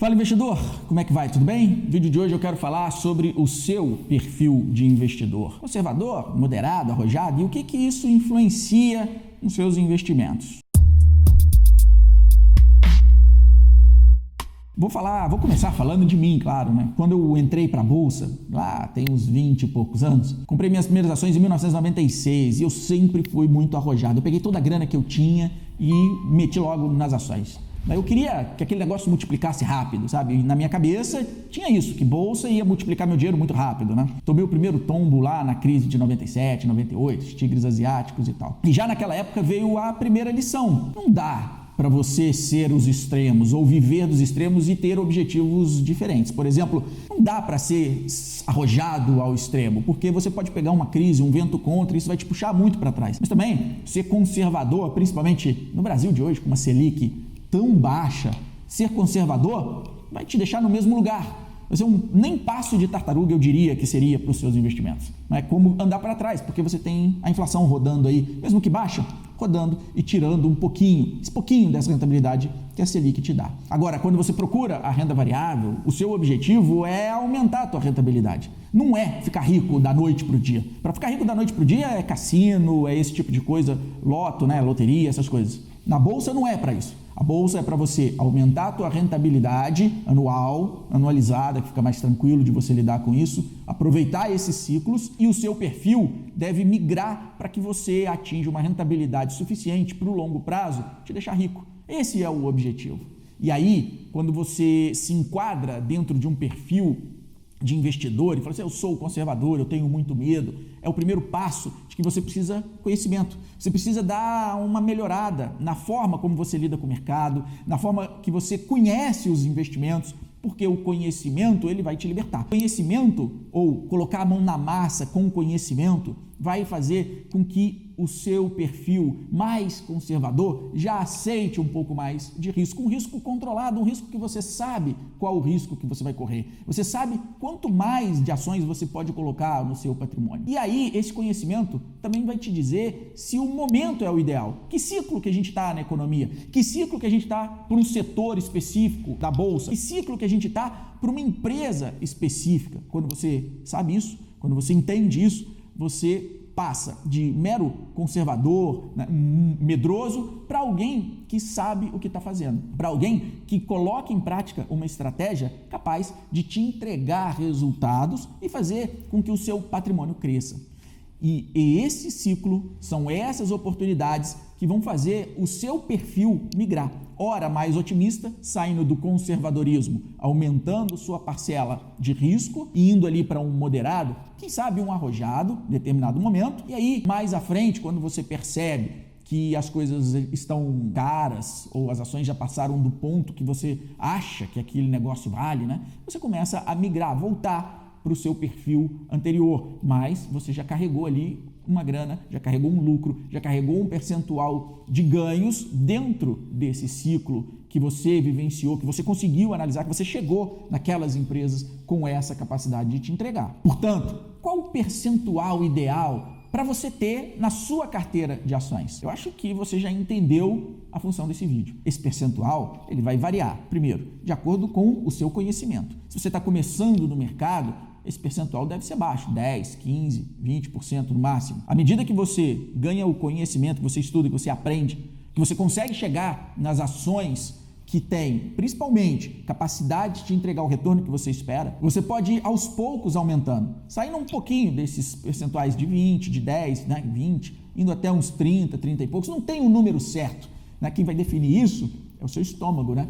Fala, investidor, como é que vai? Tudo bem? No vídeo de hoje eu quero falar sobre o seu perfil de investidor. Conservador, moderado, arrojado, e o que isso influencia nos seus investimentos. Vou começar falando de mim, claro, né? Quando eu entrei para a Bolsa, lá tem uns 20 e poucos anos, comprei minhas primeiras ações em 1996 e eu sempre fui muito arrojado. Eu peguei toda a grana que eu tinha e meti logo nas ações. Eu queria que aquele negócio multiplicasse rápido, sabe? E na minha cabeça tinha isso, que bolsa ia multiplicar meu dinheiro muito rápido, né? Tomei o primeiro tombo lá na crise de 97, 98, os tigres asiáticos e tal. E já naquela época veio a primeira lição. Não dá para você ser os extremos ou viver dos extremos e ter objetivos diferentes. Por exemplo, não dá para ser arrojado ao extremo, porque você pode pegar uma crise, um vento contra, isso vai te puxar muito para trás. Mas também ser conservador, principalmente no Brasil de hoje, com uma Selic tão baixa, ser conservador vai te deixar no mesmo lugar. Vai ser nem passo de tartaruga, eu diria que seria para os seus investimentos. Não é como andar para trás, porque você tem a inflação rodando aí, mesmo que baixa, rodando e tirando esse pouquinho dessa rentabilidade que a Selic te dá. Agora, quando você procura a renda variável, o seu objetivo é aumentar a tua rentabilidade. Não é ficar rico da noite para o dia. Para ficar rico da noite para o dia é cassino, é esse tipo de coisa, loto, né, loteria, essas coisas. Na bolsa não é para isso. A bolsa é para você aumentar a tua rentabilidade anualizada, que fica mais tranquilo de você lidar com isso, aproveitar esses ciclos, e o seu perfil deve migrar para que você atinja uma rentabilidade suficiente para o longo prazo te deixar rico. Esse é o objetivo. E aí, quando você se enquadra dentro de um perfil de investidor e fala assim, eu sou conservador, eu tenho muito medo, é o primeiro passo de que você precisa conhecimento. Você precisa dar uma melhorada na forma como você lida com o mercado, na forma que você conhece os investimentos, porque o conhecimento ele vai te libertar. Conhecimento, ou colocar a mão na massa com conhecimento, vai fazer com que o seu perfil mais conservador já aceite um pouco mais de risco, um risco controlado, um risco que você sabe qual o risco que você vai correr. Você sabe quanto mais de ações você pode colocar no seu patrimônio. E aí, esse conhecimento também vai te dizer se o momento é o ideal. Que ciclo que a gente está na economia? Que ciclo que a gente está para um setor específico da bolsa? Que ciclo que a gente está para uma empresa específica? Quando você sabe isso, quando você entende isso, você passa de mero conservador, né, medroso, para alguém que sabe o que está fazendo, para alguém que coloca em prática uma estratégia capaz de te entregar resultados e fazer com que o seu patrimônio cresça. E esse ciclo, são essas oportunidades que vão fazer o seu perfil migrar. Ora mais otimista, saindo do conservadorismo, aumentando sua parcela de risco e indo ali para um moderado, quem sabe um arrojado em determinado momento. E aí, mais à frente, quando você percebe que as coisas estão caras ou as ações já passaram do ponto que você acha que aquele negócio vale, né? Você começa a migrar, voltar para o seu perfil anterior, mas você já carregou ali uma grana, já carregou um lucro, já carregou um percentual de ganhos dentro desse ciclo que você vivenciou, que você conseguiu analisar, que você chegou naquelas empresas com essa capacidade de te entregar. Portanto, qual o percentual ideal para você ter na sua carteira de ações? Eu acho que você já entendeu a função desse vídeo. Esse percentual ele vai variar, primeiro, de acordo com o seu conhecimento. Se você está começando no mercado, esse percentual deve ser baixo, 10, 15, 20% no máximo. À medida que você ganha o conhecimento, que você estuda, que você aprende, que você consegue chegar nas ações que tem, principalmente, capacidade de te entregar o retorno que você espera, você pode ir aos poucos aumentando, saindo um pouquinho desses percentuais de 20, de 10, né, 20, indo até uns 30, 30 e poucos, não tem um número certo, né? Quem vai definir isso é o seu estômago, né?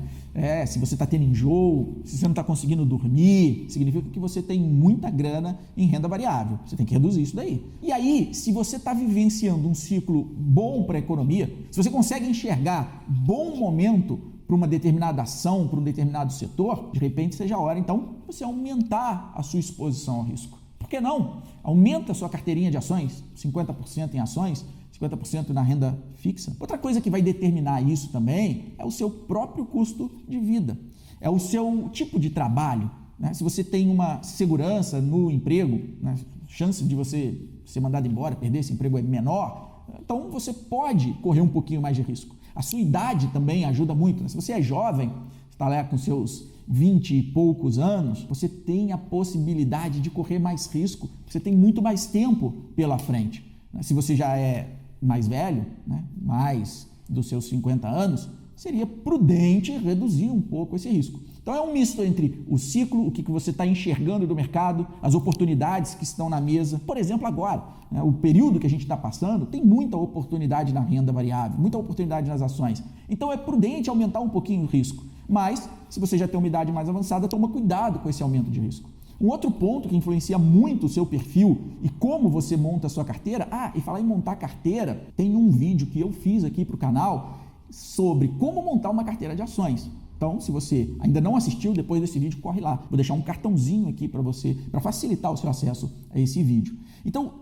Se você está tendo enjoo, se você não está conseguindo dormir, significa que você tem muita grana em renda variável. Você tem que reduzir isso daí. E aí, se você está vivenciando um ciclo bom para a economia, se você consegue enxergar bom momento para uma determinada ação, para um determinado setor, de repente seja a hora, então, você aumentar a sua exposição ao risco. Por que não? Aumenta a sua carteirinha de ações, 50% em ações, 50% na renda fixa. Outra coisa que vai determinar isso também é o seu próprio custo de vida, é o seu tipo de trabalho, né? Se você tem uma segurança no emprego, né? Chance de você ser mandado embora, perder esse emprego é menor, então você pode correr um pouquinho mais de risco. A sua idade também ajuda muito, né? Se você é jovem, está lá com seus 20 e poucos anos, você tem a possibilidade de correr mais risco, você tem muito mais tempo pela frente. Se você já é mais velho, né, mais dos seus 50 anos, seria prudente reduzir um pouco esse risco. Então é um misto entre o ciclo, o que você está enxergando do mercado, as oportunidades que estão na mesa. Por exemplo, agora, né, o período que a gente está passando, tem muita oportunidade na renda variável, muita oportunidade nas ações. Então é prudente aumentar um pouquinho o risco. Mas, se você já tem uma idade mais avançada, toma cuidado com esse aumento de risco. Um outro ponto que influencia muito o seu perfil e como você monta a sua carteira, e falar em montar carteira, tem um vídeo que eu fiz aqui para o canal sobre como montar uma carteira de ações. Então, se você ainda não assistiu, depois desse vídeo, corre lá. Vou deixar um cartãozinho aqui para você, para facilitar o seu acesso a esse vídeo. Então,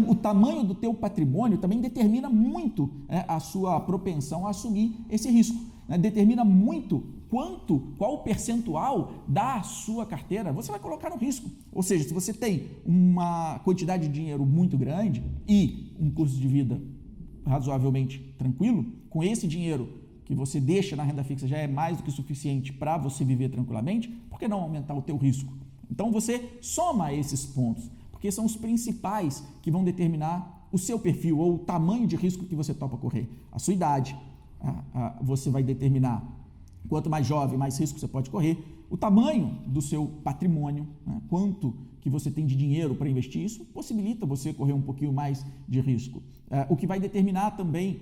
o tamanho do teu patrimônio também determina muito a sua propensão a assumir esse risco. Determina muito qual o percentual da sua carteira você vai colocar no risco. Ou seja, se você tem uma quantidade de dinheiro muito grande e um custo de vida razoavelmente tranquilo, com esse dinheiro que você deixa na renda fixa já é mais do que suficiente para você viver tranquilamente, por que não aumentar o teu risco? Então você soma esses pontos, porque são os principais que vão determinar o seu perfil ou o tamanho de risco que você topa correr. A sua idade, você vai determinar quanto mais jovem, mais risco você pode correr, o tamanho do seu patrimônio, né? Quanto que você tem de dinheiro para investir, isso possibilita você correr um pouquinho mais de risco. O que vai determinar também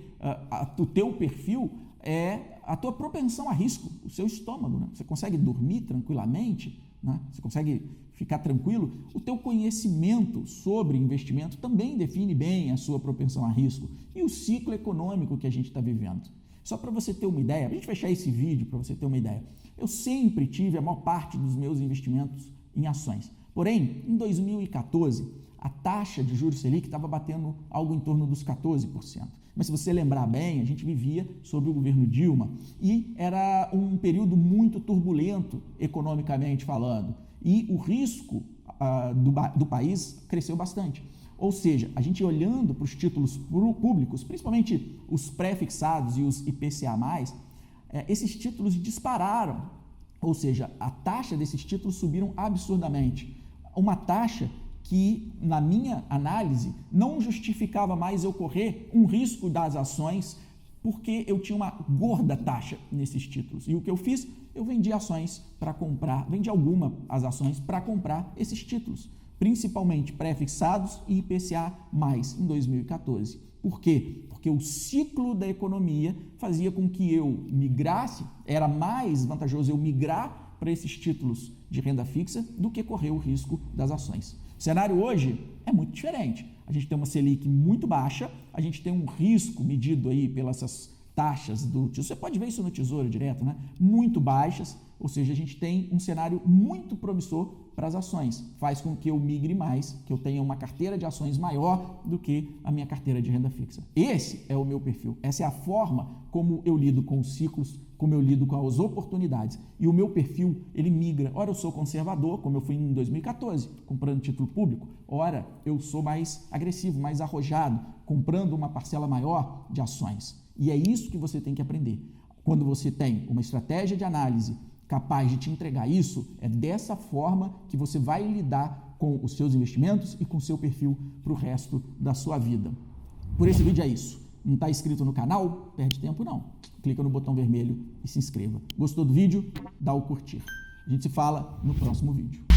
o teu perfil é a tua propensão a risco, o seu estômago, né? Você consegue dormir tranquilamente, né? Você consegue ficar tranquilo? O teu conhecimento sobre investimento também define bem a sua propensão a risco e o ciclo econômico que a gente está vivendo. Só para você ter uma ideia, a gente fechar esse vídeo para você ter uma ideia, eu sempre tive a maior parte dos meus investimentos em ações. Porém, em 2014, a taxa de juros Selic estava batendo algo em torno dos 14%. Mas se você lembrar bem, a gente vivia sob o governo Dilma e era um período muito turbulento economicamente falando. E o risco do país cresceu bastante. Ou seja, a gente olhando para os títulos públicos, principalmente os pré-fixados e os IPCA+, esses títulos dispararam. Ou seja, a taxa desses títulos subiram absurdamente. Uma taxa que, na minha análise, não justificava mais eu correr um risco das ações, porque eu tinha uma gorda taxa nesses títulos. E o que eu fiz? Eu vendi ações para comprar, vendi as ações para comprar esses títulos, principalmente pré-fixados e IPCA+, em 2014. Por quê? Porque o ciclo da economia fazia com que eu migrasse, era mais vantajoso eu migrar para esses títulos de renda fixa do que correr o risco das ações. O cenário hoje é muito diferente. A gente tem uma Selic muito baixa, a gente tem um risco medido aí pelas taxas do Tesouro, você pode ver isso no Tesouro Direto, né? Muito baixas, ou seja, a gente tem um cenário muito promissor para as ações. Faz com que eu migre mais, que eu tenha uma carteira de ações maior do que a minha carteira de renda fixa. Esse é o meu perfil, essa é a forma como eu lido com os ciclos, como eu lido com as oportunidades. E o meu perfil, ele migra. Ora, eu sou conservador, como eu fui em 2014, comprando título público. Ora, eu sou mais agressivo, mais arrojado, comprando uma parcela maior de ações. E é isso que você tem que aprender. Quando você tem uma estratégia de análise capaz de te entregar isso, é dessa forma que você vai lidar com os seus investimentos e com o seu perfil para o resto da sua vida. Por esse vídeo é isso. Não está inscrito no canal? Perde tempo não. Clica no botão vermelho e se inscreva. Gostou do vídeo? Dá o curtir. A gente se fala no próximo vídeo.